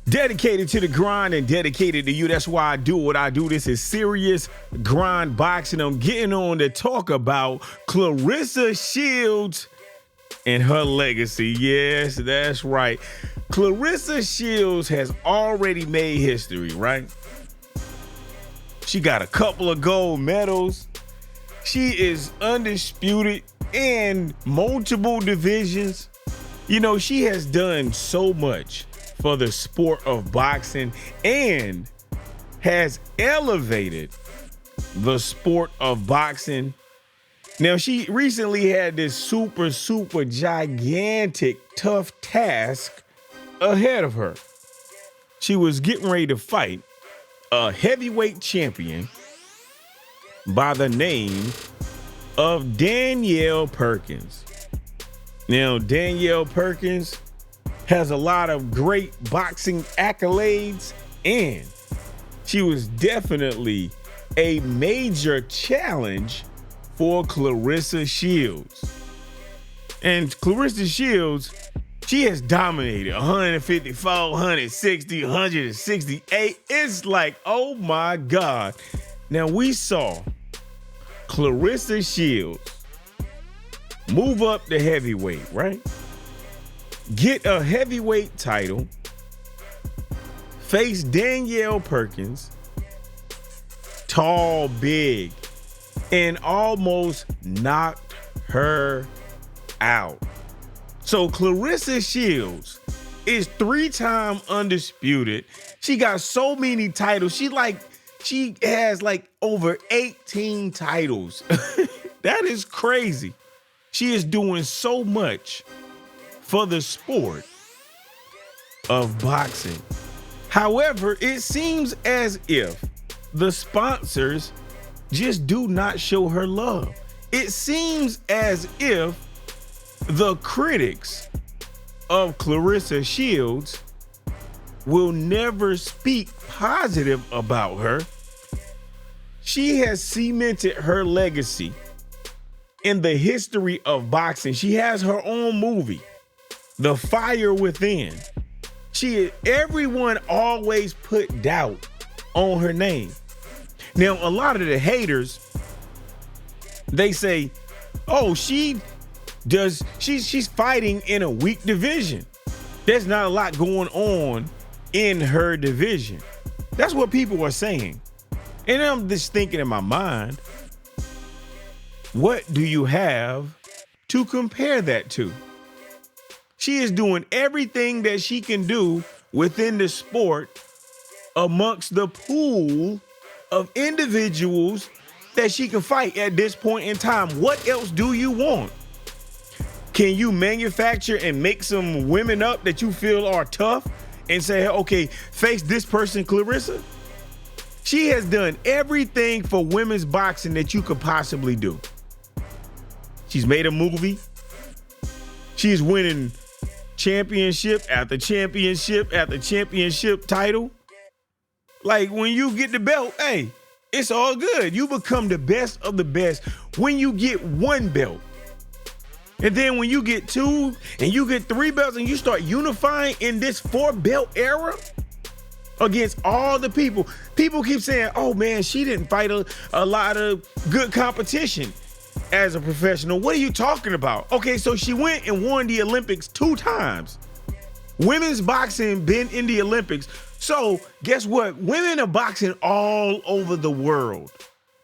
Dedicated to the grind and dedicated to you. That's why I do what I do. This is serious grind boxing. I'm getting on to talk about Claressa Shields and her legacy. Yes, that's right. Claressa Shields has already made history, right? She got a couple of gold medals. She is undisputed in multiple divisions. You know, she has done so much for the sport of boxing and has elevated the sport of boxing. Now, she recently had this super gigantic, tough task ahead of her. She was getting ready to fight a heavyweight champion by the name of Danielle Perkins. Now, Danielle Perkins has a lot of great boxing accolades, and she was definitely a major challenge for Claressa Shields. And Claressa Shields, she has dominated 154, 160, 168. It's like, oh my God. Now, we saw Claressa Shields move up to heavyweight, right? Get a heavyweight title, face Danielle Perkins, tall, big, and almost knocked her out. So Claressa Shields is 3-time undisputed. She got so many titles. She has like over 18 titles. That is crazy. She is doing so much for the sport of boxing. However, it seems as if the sponsors just do not show her love. It seems as if the critics of Claressa Shields will never speak positive about her. She has cemented her legacy in the history of boxing. She has her own movie, The Fire Within. Everyone always put doubt on her name. Now, a lot of the haters, they say, oh, she's fighting in a weak division. There's not a lot going on in her division. That's what people are saying. And I'm just thinking in my mind, what do you have to compare that to? She is doing everything that she can do within the sport amongst the pool of individuals that she can fight at this point in time. What else do you want? Can you manufacture and make some women up that you feel are tough and say, okay, face this person, Claressa? She has done everything for women's boxing that you could possibly do. She's made a movie. She's winning championship after championship after championship title. Like, when you get the belt, hey, it's all good. You become the best of the best when you get one belt. And then when you get 2 and you get 3 belts and you start unifying in this 4-belt era against all the people. People keep saying, oh man, she didn't fight a lot of good competition as a professional. What are you talking about? Okay, so she went and won the Olympics 2 times. Women's boxing been in the Olympics. So guess what? Women are boxing all over the world,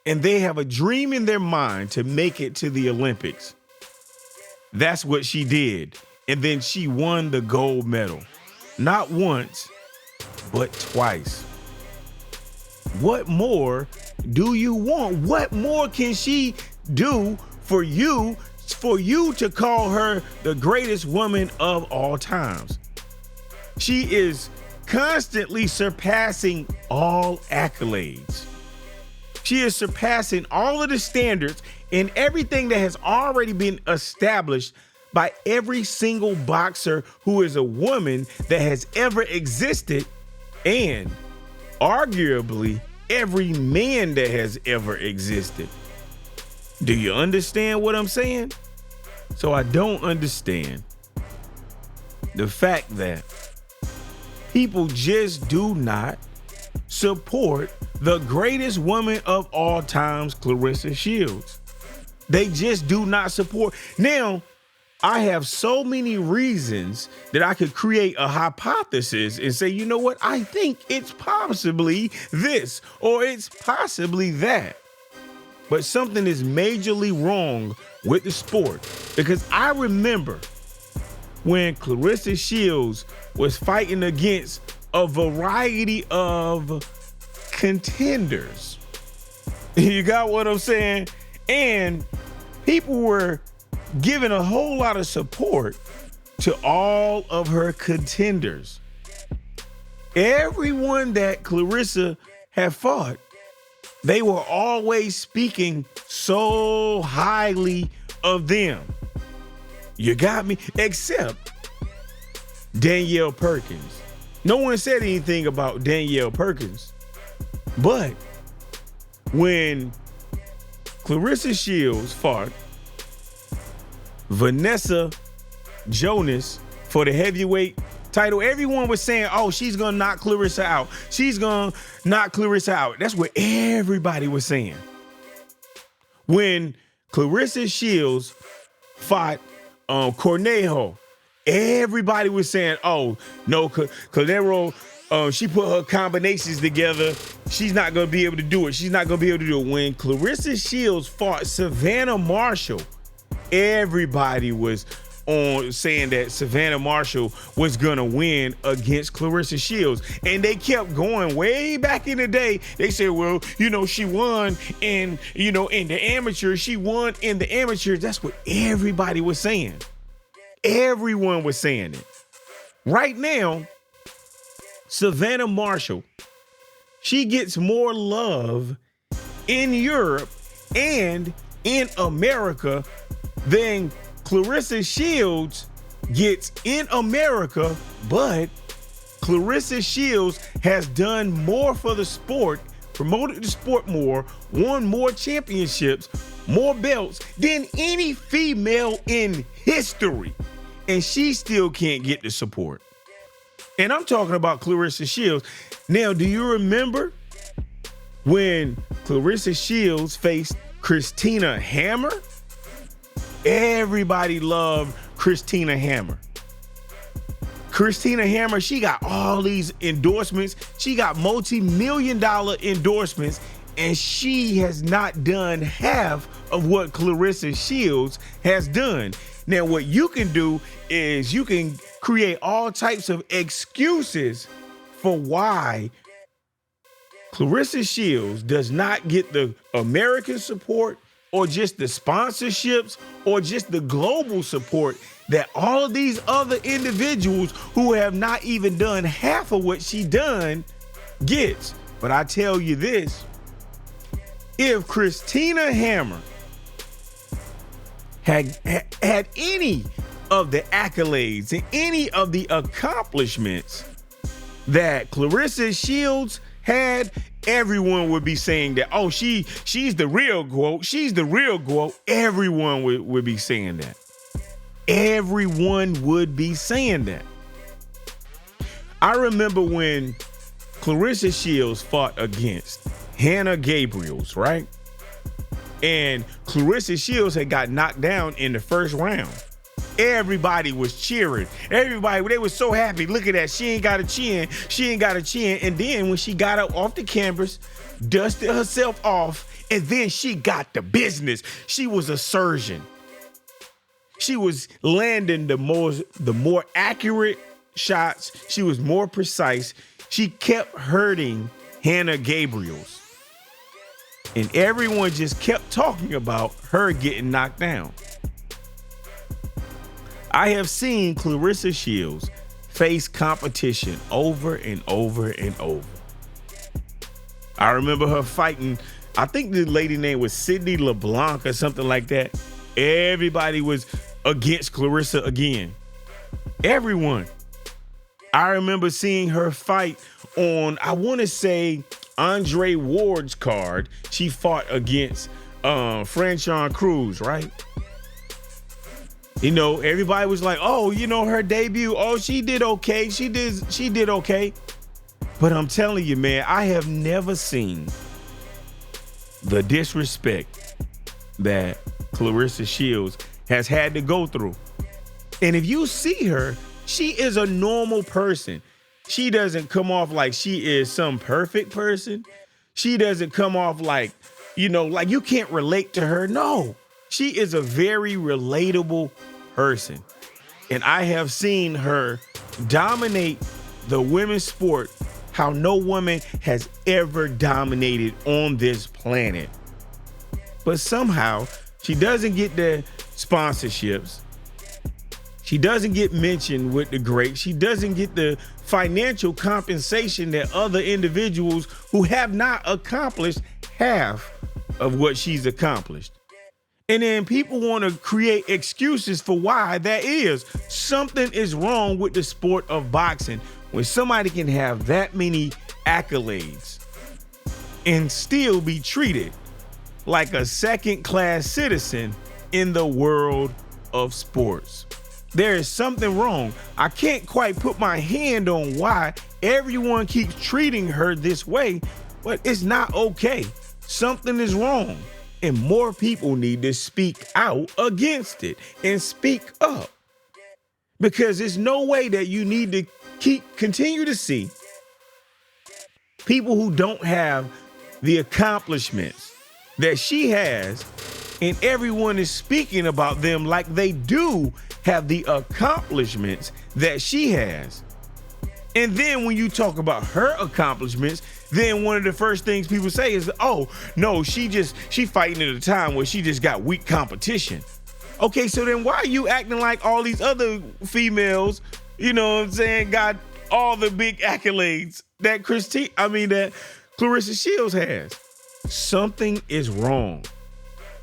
and they have a dream in their mind to make it to the Olympics. That's what she did. And then she won the gold medal. Not once, but twice. What more do you want? What more can she do for you to call her the greatest woman of all times? She is constantly surpassing all accolades. She is surpassing all of the standards and everything that has already been established by every single boxer who is a woman that has ever existed, and arguably every man that has ever existed. Do you understand what I'm saying? So I don't understand the fact that People just do not support the greatest woman of all times, Claressa Shields. They just do not support. Now, I have so many reasons that I could create a hypothesis and say, you know what? I think it's possibly this or it's possibly that. But something is majorly wrong with the sport, because I remember when Claressa Shields was fighting against a variety of contenders. You got what I'm saying? And people were giving a whole lot of support to all of her contenders. Everyone that Claressa had fought, they were always speaking so highly of them. You got me? Except Danielle Perkins. No one said anything about Danielle Perkins. But when Claressa Shields fought Vanessa Jonas for the heavyweight title, everyone was saying, oh, she's gonna knock Claressa out. She's gonna knock Claressa out. That's what everybody was saying. When Claressa Shields fought Cornejo, everybody was saying, oh, no, Cornejo, she put her combinations together. She's not gonna be able to do it. She's not gonna be able to do it. When Claressa Shields fought Savannah Marshall, everybody was on saying that Savannah Marshall was gonna win against Claressa Shields. And they kept going way back in the day. They said, well, you know, she won in the amateurs. She won in the amateurs. That's what everybody was saying. Everyone was saying it. Right now, Savannah Marshall, she gets more love in Europe and in America than Claressa Shields gets in America, but Claressa Shields has done more for the sport, promoted the sport more, won more championships, more belts than any female in history. And she still can't get the support. And I'm talking about Claressa Shields. Now, do you remember when Claressa Shields faced Christina Hammer? Everybody loved Christina Hammer. Christina Hammer, she got all these endorsements. She got multi-million-dollar endorsements, and she has not done half of what Claressa Shields has done. Now, what you can do is you can create all types of excuses for why Claressa Shields does not get the American support or just the sponsorships or just the global support that all of these other individuals who have not even done half of what she done gets. But I tell you this, if Christina Hammer had any of the accolades and any of the accomplishments that Claressa Shields had, everyone would be saying that, oh, she's the real GWOAT. She's the real GWOAT. Everyone would be saying that. Everyone would be saying that. I remember when Claressa Shields fought against Hannah Gabriels, right? And Claressa Shields had got knocked down in the first round. Everybody was cheering. Everybody, they were so happy. Look at that. She ain't got a chin. She ain't got a chin. And then when she got up off the canvas, dusted herself off, and then she got the business. She was a surgeon. She was landing the more accurate shots. She was more precise. She kept hurting Hannah Gabriels. And everyone just kept talking about her getting knocked down. I have seen Claressa Shields face competition over and over and over. I remember her fighting, I think the lady name was Sydney LeBlanc or something like that. Everybody was against Claressa again. Everyone. I remember seeing her fight on, I want to say, Andre Ward's card. She fought against Franchon Cruz, right? You know, everybody was like, oh, you know, her debut, oh, she did okay. She did okay. But I'm telling you, man, I have never seen the disrespect that Claressa Shields has had to go through. And if you see her, she is a normal person. She doesn't come off like she is some perfect person. She doesn't come off like, you know, like you can't relate to her. No, she is a very relatable person. And I have seen her dominate the women's sport how no woman has ever dominated on this planet. But somehow she doesn't get the sponsorships. She doesn't get mentioned with the greats. She doesn't get the financial compensation that other individuals who have not accomplished half of what she's accomplished. And then people want to create excuses for why that is. Something is wrong with the sport of boxing when somebody can have that many accolades and still be treated like a second-class citizen in the world of sports. There is something wrong. I can't quite put my hand on why everyone keeps treating her this way, but it's not okay. Something is wrong, and more people need to speak out against it and speak up. Because there's no way that you need to continue to see people who don't have the accomplishments that she has, and everyone is speaking about them like they do have the accomplishments that she has. And then when you talk about her accomplishments, then one of the first things people say is, oh, no, she fighting at a time where she just got weak competition. Okay, so then why are you acting like all these other females, you know what I'm saying, got all the big accolades that that Claressa Shields has? Something is wrong.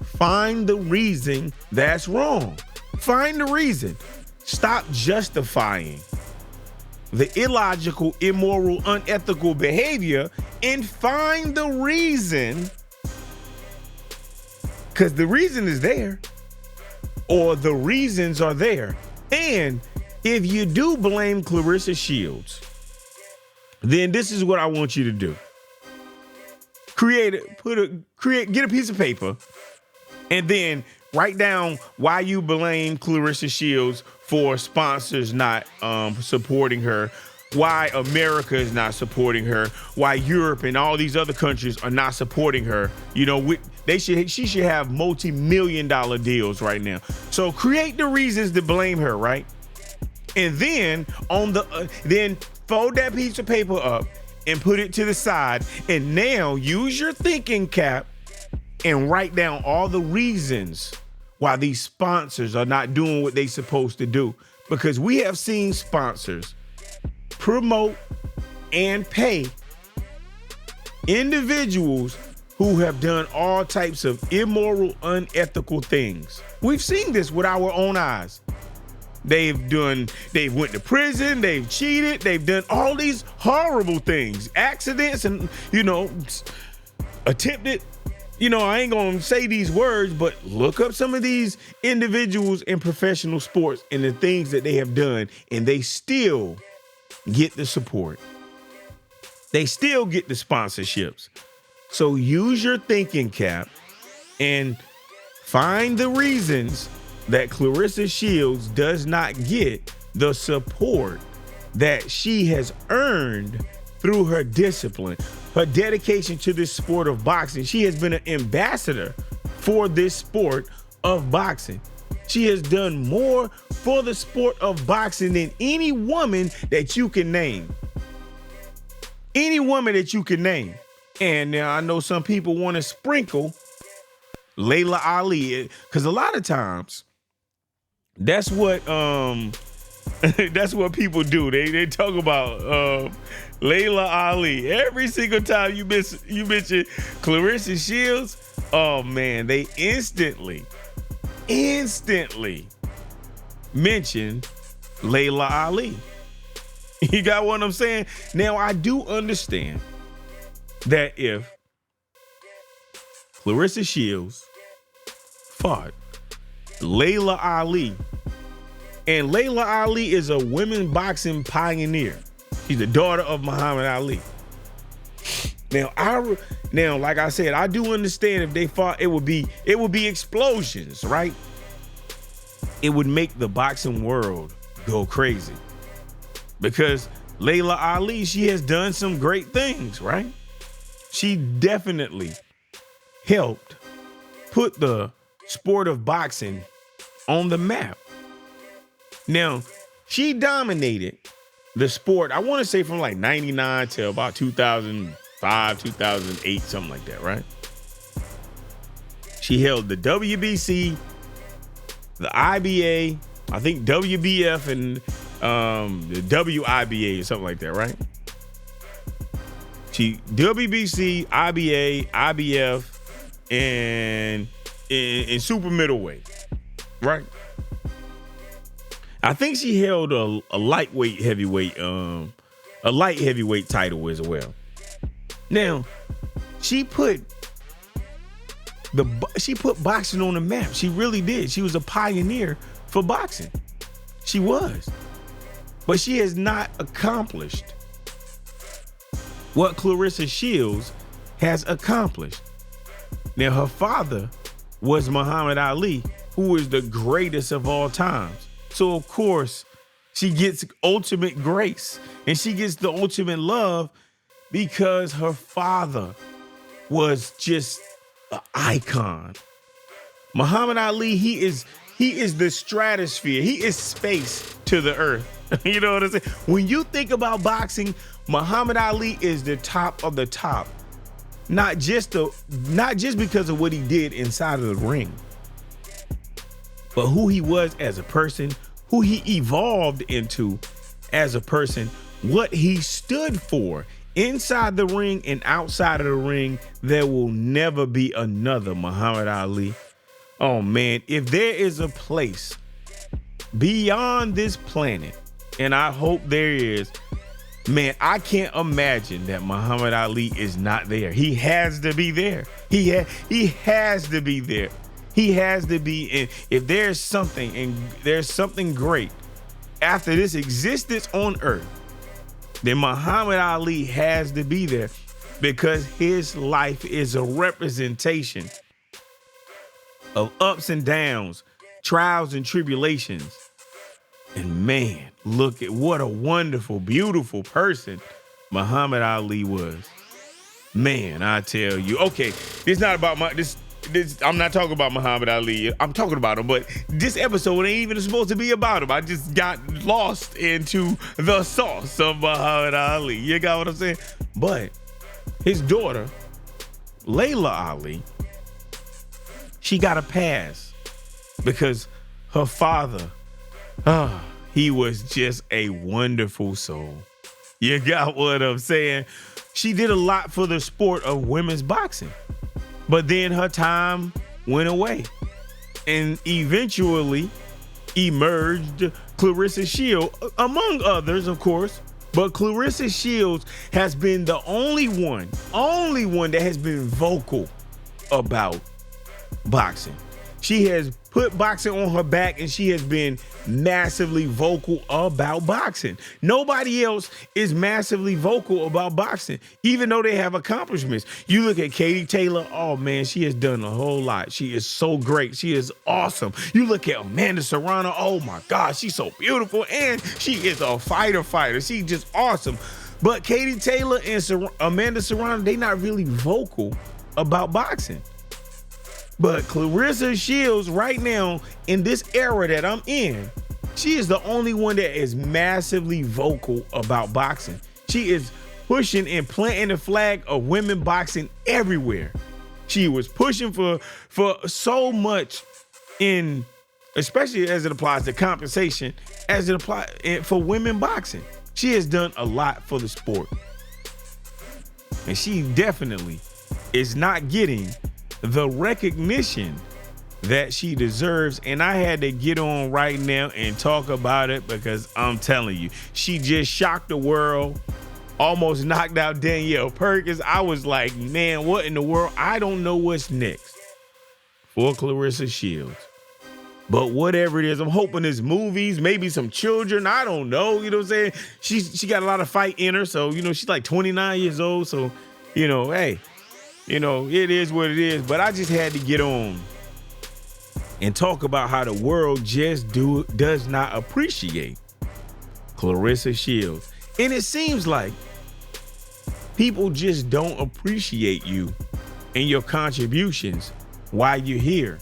Find the reason that's wrong. Find the reason. Stop justifying the illogical, immoral, unethical behavior and find the reason. Because the reason is there, or the reasons are there. And if you do blame Claressa Shields, then this is what I want you to do. Get a piece of paper and then write down why you blame Claressa Shields for sponsors not supporting her, why America is not supporting her, why Europe and all these other countries are not supporting her. You know, she should have multi-million-dollar deals right now. So create the reasons to blame her, right? And then then fold that piece of paper up and put it to the side. And now use your thinking cap and write down all the reasons why these sponsors are not doing what they're supposed to do. Because we have seen sponsors promote and pay individuals who have done all types of immoral, unethical things. We've seen this with our own eyes. They've went to prison, they've cheated, they've done all these horrible things, accidents, and, you know, attempted, you know, I ain't gonna say these words, but look up some of these individuals in professional sports and the things that they have done, and they still get the support. They still get the sponsorships. So use your thinking cap and find the reasons that Claressa Shields does not get the support that she has earned through her discipline, her dedication to this sport of boxing. She has been an ambassador for this sport of boxing. She has done more for the sport of boxing than any woman that you can name. Any woman that you can name. And now I know some people want to sprinkle Layla Ali, because a lot of times that's what people do. They talk about Layla Ali every single time you mention Claressa Shields. Oh man, they instantly mention Layla Ali. You got what I'm saying? Now I do understand that if Claressa Shields fought Layla Ali And Layla Ali is a women boxing pioneer. She's the daughter of Muhammad Ali. Now, like I said, I do understand if they fought, it would be explosions, right? It would make the boxing world go crazy. Because Layla Ali, she has done some great things, right? She definitely helped put the sport of boxing on the map. Now, she dominated the sport, I want to say from like 99 to about 2005, 2008, something like that, right? She held the WBC, the IBA, I think WBF, and the WIBA or something like that, right? She WBC, IBA, IBF, and in super middleweight, right? I think she held a light heavyweight title as well. Now, she put boxing on the map. She really did. She was a pioneer for boxing. She was. But she has not accomplished what Claressa Shields has accomplished. Now, her father was Muhammad Ali, who is the greatest of all times. So, of course, she gets ultimate grace and she gets the ultimate love because her father was just an icon. Muhammad Ali, he is the stratosphere. He is space to the earth. You know what I'm saying? When you think about boxing, Muhammad Ali is the top of the top. Not just because of what he did inside of the ring, but who he was as a person, who he evolved into as a person, what he stood for inside the ring and outside of the ring. There will never be another Muhammad Ali. Oh man, if there is a place beyond this planet, and I hope there is, man, I can't imagine that Muhammad Ali is not there. He has to be there. He has to be there. He has to be. And if there's something, and there's something great after this existence on earth, then Muhammad Ali has to be there, because his life is a representation of ups and downs, trials and tribulations. And man, look at what a wonderful, beautiful person Muhammad Ali was. Man, I tell you. Okay, it's not about this. I'm not talking about Muhammad Ali. I'm talking about him, but this episode ain't even supposed to be about him. I just got lost into the sauce of Muhammad Ali. You got what I'm saying? But his daughter, Layla Ali, she got a pass because her father, he was just a wonderful soul. You got what I'm saying? She did a lot for the sport of women's boxing, but then her time went away, and eventually emerged Claressa Shields, among others, of course. But Claressa Shields has been the only one that has been vocal about boxing. She has put boxing on her back, and she has been massively vocal about boxing. Nobody else is massively vocal about boxing, even though they have accomplishments. You look at Katie Taylor, oh man, she has done a whole lot. She is so great. She is awesome. You look at Amanda Serrano, oh my God, she's so beautiful, and she is a fighter. She's just awesome. But Katie Taylor and Amanda Serrano, they not really vocal about boxing. But Claressa Shields right now, in this era that I'm in, she is the only one that is massively vocal about boxing. She is pushing and planting the flag of women boxing everywhere. She was pushing for so much, in, especially as it applies to compensation, as it applies for women boxing. She has done a lot for the sport. And she definitely is not getting the recognition that she deserves. And I had to get on right now and talk about it, because I'm telling you, she just shocked the world, almost knocked out Danielle Perkins. I was like, man, what in the world? I don't know what's next for Claressa Shields. But whatever it is, I'm hoping it's movies, maybe some children. I don't know. You know what I'm saying? She got a lot of fight in her. So, she's like 29 years old. So, hey, it is what it is. But I just had to get on and talk about how the world just does not appreciate Claressa Shields. And it seems like people just don't appreciate you and your contributions while you're here.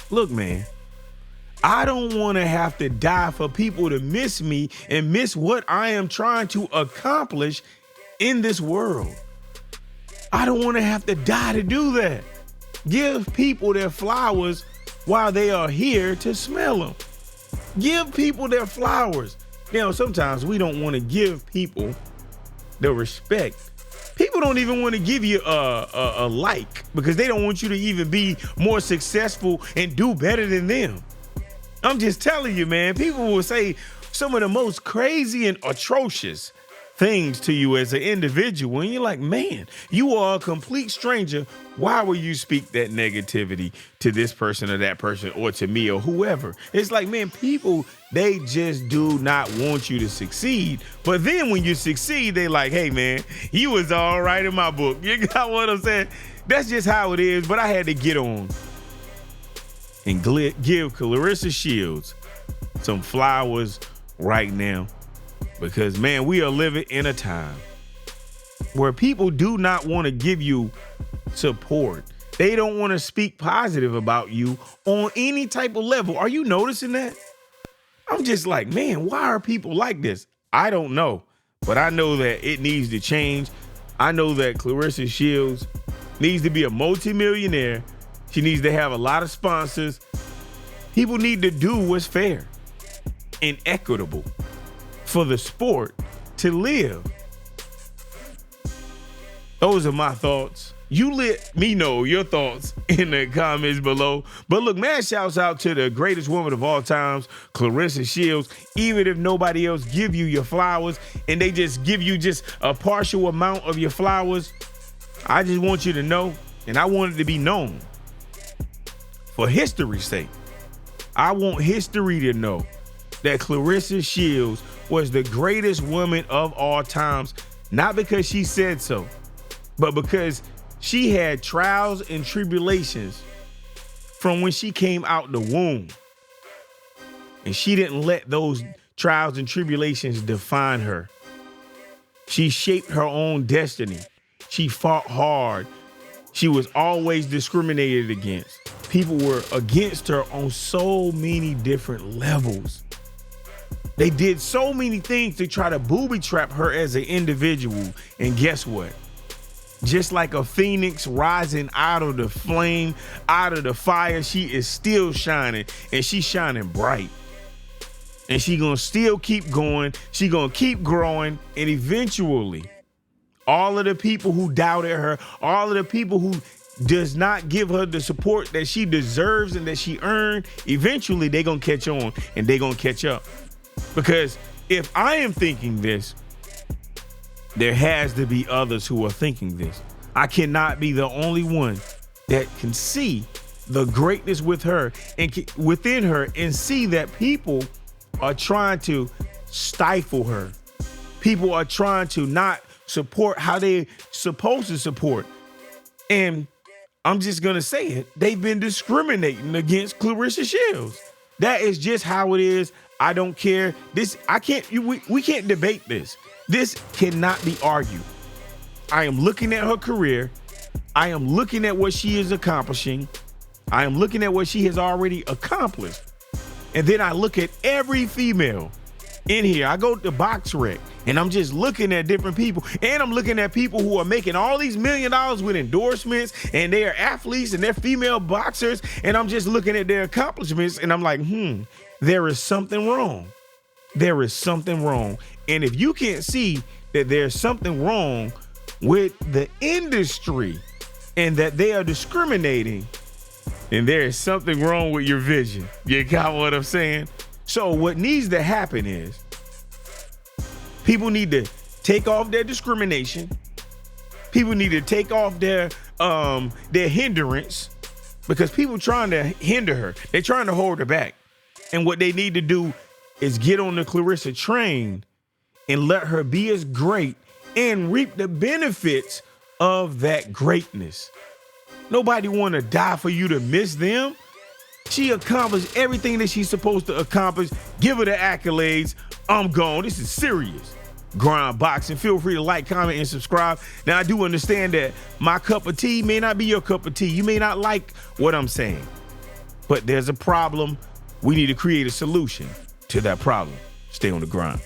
Look, man, I don't want to have to die for people to miss me and miss what I am trying to accomplish in this world. I don't want to have to die to do that. Give people their flowers while they are here to smell them. Give people their flowers. Sometimes we don't want to give people the respect. People don't even want to give you a like because they don't want you to even be more successful and do better than them. I'm just telling you, man, people will say some of the most crazy and atrocious things to you as an individual. And you're like, man, you are a complete stranger. Why would you speak that negativity to this person or that person or to me or whoever? It's like, man, people, they just do not want you to succeed. But then when you succeed, they like, hey, man, you was all right in my book. You got what I'm saying? That's just how it is. But I had to get on and give Claressa Shields some flowers right now. Because, man, we are living in a time where people do not want to give you support. They don't want to speak positive about you on any type of level. Are you noticing that? I'm just like, man, why are people like this? I don't know, but I know that it needs to change. I know that Claressa Shields needs to be a multimillionaire. She needs to have a lot of sponsors. People need to do what's fair and equitable for the sport to live. Those are my thoughts. You let me know your thoughts in the comments below. But look, man, shouts out to the greatest woman of all times, Claressa Shields. Even if nobody else give you your flowers and they just give you just a partial amount of your flowers, I just want you to know, and I want it to be known for history's sake. I want history to know that Claressa Shields was the greatest woman of all times, not because she said so, but because she had trials and tribulations from when she came out the womb. And she didn't let those trials and tribulations define her. She shaped her own destiny. She fought hard. She was always discriminated against. People were against her on so many different levels. They did so many things to try to booby trap her as an individual. And guess what? Just like a phoenix rising out of the flame, out of the fire, she is still shining, and she's shining bright. And she gonna still keep going. She gonna keep growing. And eventually, all of the people who doubted her, all of the people who does not give her the support that she deserves and that she earned, eventually they gonna catch on and they gonna catch up. Because if I am thinking this, there has to be others who are thinking this. I cannot be the only one that can see the greatness with her and within her and see that people are trying to stifle her. People are trying to not support how they're supposed to support. And I'm just going to say it. They've been discriminating against Claressa Shields. That is just how it is. I don't care. We can't debate this. This cannot be argued. I am looking at her career. I am looking at what she is accomplishing. I am looking at what she has already accomplished. And then I look at every female in here. I go to BoxRec and I'm just looking at different people, and I'm looking at people who are making all these $1 million with endorsements, and they are athletes and they're female boxers. And I'm just looking at their accomplishments and I'm like, there is something wrong. There is something wrong. And if you can't see that there's something wrong with the industry and that they are discriminating, then there is something wrong with your vision. You got what I'm saying? So what needs to happen is people need to take off their discrimination. People need to take off their hindrance because people trying to hinder her. They're trying to hold her back. And what they need to do is get on the Claressa train and let her be as great and reap the benefits of that greatness. Nobody want to die for you to miss them. She accomplished everything that she's supposed to accomplish. Give her the accolades. I'm gone. This is serious. Grind Boxing. Feel free to like, comment, and subscribe. Now, I do understand that my cup of tea may not be your cup of tea. You may not like what I'm saying, but there's a problem. We need to create a solution to that problem. Stay on the grind.